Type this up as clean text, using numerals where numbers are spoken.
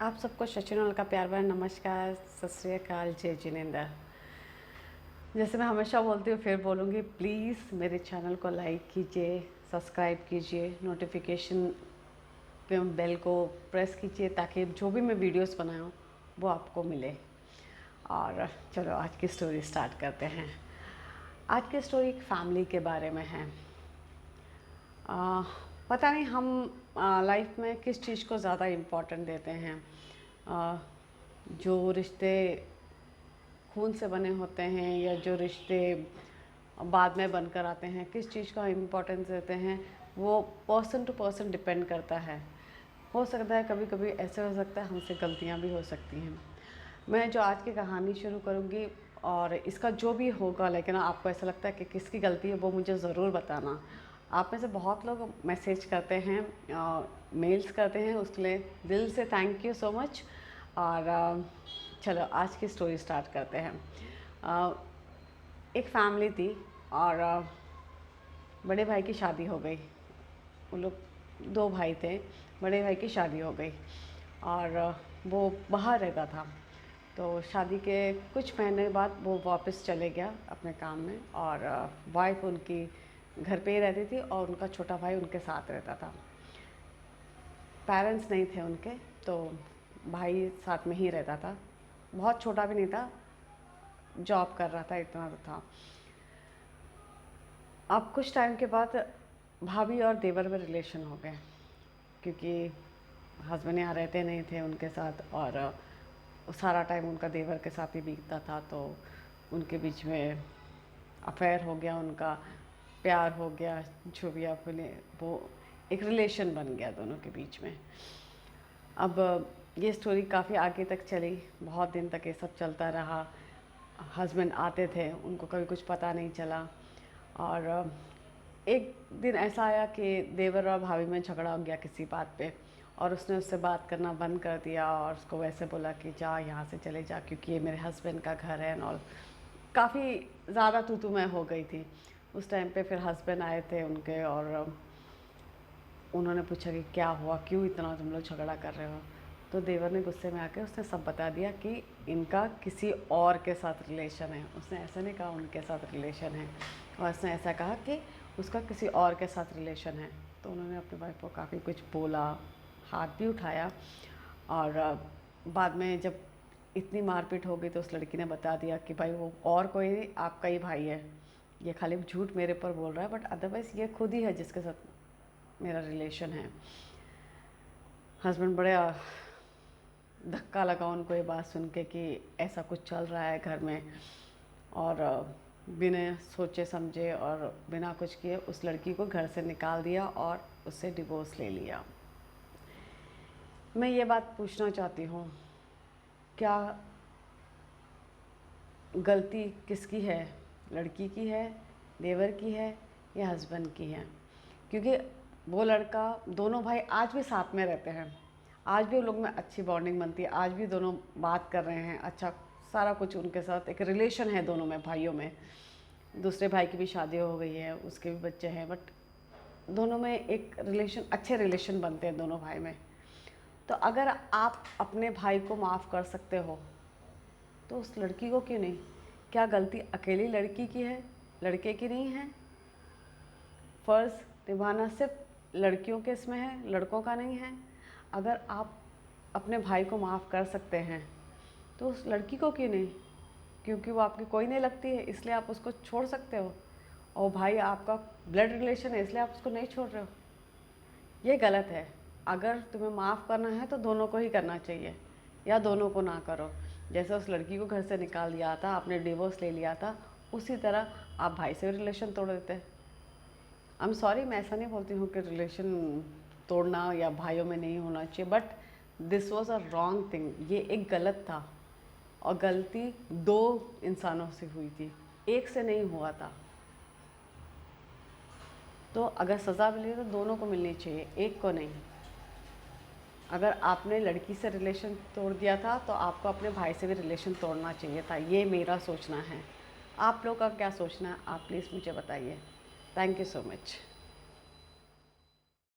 आप सबको सचिनोल का प्यार भरा नमस्कार, सत श्री अकाल, जय जिनेंद्र। जैसे मैं हमेशा बोलती हूँ फिर बोलूँगी, प्लीज़ मेरे चैनल को लाइक कीजिए, सब्सक्राइब कीजिए, नोटिफिकेशन पे बेल को प्रेस कीजिए ताकि जो भी मैं वीडियोस बनाऊँ वो आपको मिले। और चलो आज की स्टोरी स्टार्ट करते हैं। आज की स्टोरी एक फैमिली के बारे में है। पता नहीं हम लाइफ में किस चीज़ को ज़्यादा इम्पोर्टेंट देते हैं। जो रिश्ते खून से बने होते हैं या जो रिश्ते बाद में बनकर आते हैं, किस चीज़ का इम्पोर्टेंस देते हैं, वो पर्सन टू पर्सन डिपेंड करता है। हो सकता है कभी कभी ऐसे हो सकता है हमसे गलतियाँ भी हो सकती हैं। मैं जो आज की कहानी शुरू करूँगी और इसका जो भी होगा, लेकिन आपको ऐसा लगता है कि किसकी गलती है वो मुझे ज़रूर बताना। आप में से बहुत लोग मैसेज करते हैं, मेल्स करते हैं, उसके लिए दिल से थैंक यू सो मच। और चलो आज की स्टोरी स्टार्ट करते हैं। एक फैमिली थी और बड़े भाई की शादी हो गई। वो लोग दो भाई थे, बड़े भाई की शादी हो गई और वो बाहर रहता था। तो शादी के कुछ महीने बाद वो वापस चले गया अपने काम में और वाइफ उनकी घर पे ही रहती थी और उनका छोटा भाई उनके साथ रहता था। पेरेंट्स नहीं थे उनके, तो भाई साथ में ही रहता था। बहुत छोटा भी नहीं था, जॉब कर रहा था, इतना तो था। अब कुछ टाइम के बाद भाभी और देवर में रिलेशन हो गए, क्योंकि हस्बैंड यहाँ रहते नहीं थे उनके साथ और सारा टाइम उनका देवर के साथ ही बीतता था। तो उनके बीच में अफेयर हो गया, उनका प्यार हो गया, जो भी आप बोले, वो एक रिलेशन बन गया दोनों के बीच में। अब ये स्टोरी काफ़ी आगे तक चली, बहुत दिन तक ये सब चलता रहा। हस्बैंड आते थे, उनको कभी कुछ पता नहीं चला। और एक दिन ऐसा आया कि देवर और भाभी में झगड़ा हो गया किसी बात पे, और उसने उससे बात करना बंद कर दिया और उसको वैसे बोला कि जा यहाँ से चले जा, क्योंकि ये मेरे हस्बैंड का घर है। और काफ़ी ज़्यादा तू मैं हो गई थी उस टाइम पे। फिर हस्बैंड आए थे उनके और उन्होंने पूछा कि क्या हुआ, क्यों इतना तुम लोग झगड़ा कर रहे हो। तो देवर ने गुस्से में आके उसने सब बता दिया कि इनका किसी और के साथ रिलेशन है। उसने ऐसा नहीं कहा उनके साथ रिलेशन है, और उसने ऐसा कहा कि उसका किसी और के साथ रिलेशन है। तो उन्होंने अपने वाइफ को काफ़ी कुछ बोला, हाथ भी उठाया। और बाद में जब इतनी मारपीट हो गई तो उस लड़की ने बता दिया कि भाई वो और कोई नहीं, आपका ही भाई है, ये खाली झूठ मेरे पर बोल रहा है, बट अदरवाइज़ ये खुद ही है जिसके साथ मेरा रिलेशन है। हस्बैंड बड़े धक्का लगा उनको ये बात सुन के कि ऐसा कुछ चल रहा है घर में। और बिना सोचे समझे और बिना कुछ किए उस लड़की को घर से निकाल दिया और उससे डिवोर्स ले लिया। मैं ये बात पूछना चाहती हूँ, क्या गलती किसकी है? लड़की की है, देवर की है, या हस्बैंड की है? क्योंकि वो लड़का, दोनों भाई आज भी साथ में रहते हैं, आज भी उन लोग में अच्छी बॉन्डिंग बनती है, आज भी दोनों बात कर रहे हैं, अच्छा सारा कुछ उनके साथ एक रिलेशन है दोनों में, भाइयों में। दूसरे भाई की भी शादी हो गई है, उसके भी बच्चे हैं, बट दोनों में एक रिलेशन, अच्छे रिलेशन बनते हैं दोनों भाई में। तो अगर आप अपने भाई को माफ़ कर सकते हो तो उस लड़की को क्यों नहीं? क्या गलती अकेली लड़की की है, लड़के की नहीं है? फ़र्ज़ निभाना सिर्फ लड़कियों के इसमें है, लड़कों का नहीं है। अगर आप अपने भाई को माफ़ कर सकते हैं तो उस लड़की को क्यों नहीं? क्योंकि वो आपकी कोई नहीं लगती है इसलिए आप उसको छोड़ सकते हो, और भाई आपका ब्लड रिलेशन है इसलिए आप उसको नहीं छोड़ रहे हो। ये गलत है। अगर तुम्हें माफ़ करना है तो दोनों को ही करना चाहिए, या दोनों को ना करो। जैसे उस लड़की को घर से निकाल दिया था, आपने डिवोर्स ले लिया था, उसी तरह आप भाई से भी रिलेशन तोड़ देते। आई एम सॉरी, मैं ऐसा नहीं बोलती हूँ कि रिलेशन तोड़ना या भाइयों में नहीं होना चाहिए, but this was a wrong thing. ये एक गलत था, और गलती दो इंसानों से हुई थी, एक से नहीं हुआ था। तो अगर सज़ा मिली तो दोनों को मिलनी चाहिए, एक को नहीं। अगर आपने लड़की से रिलेशन तोड़ दिया था तो आपको अपने भाई से भी रिलेशन तोड़ना चाहिए था। ये मेरा सोचना है। आप लोग का क्या सोचना है, आप प्लीज़ मुझे बताइए। Thank you so much.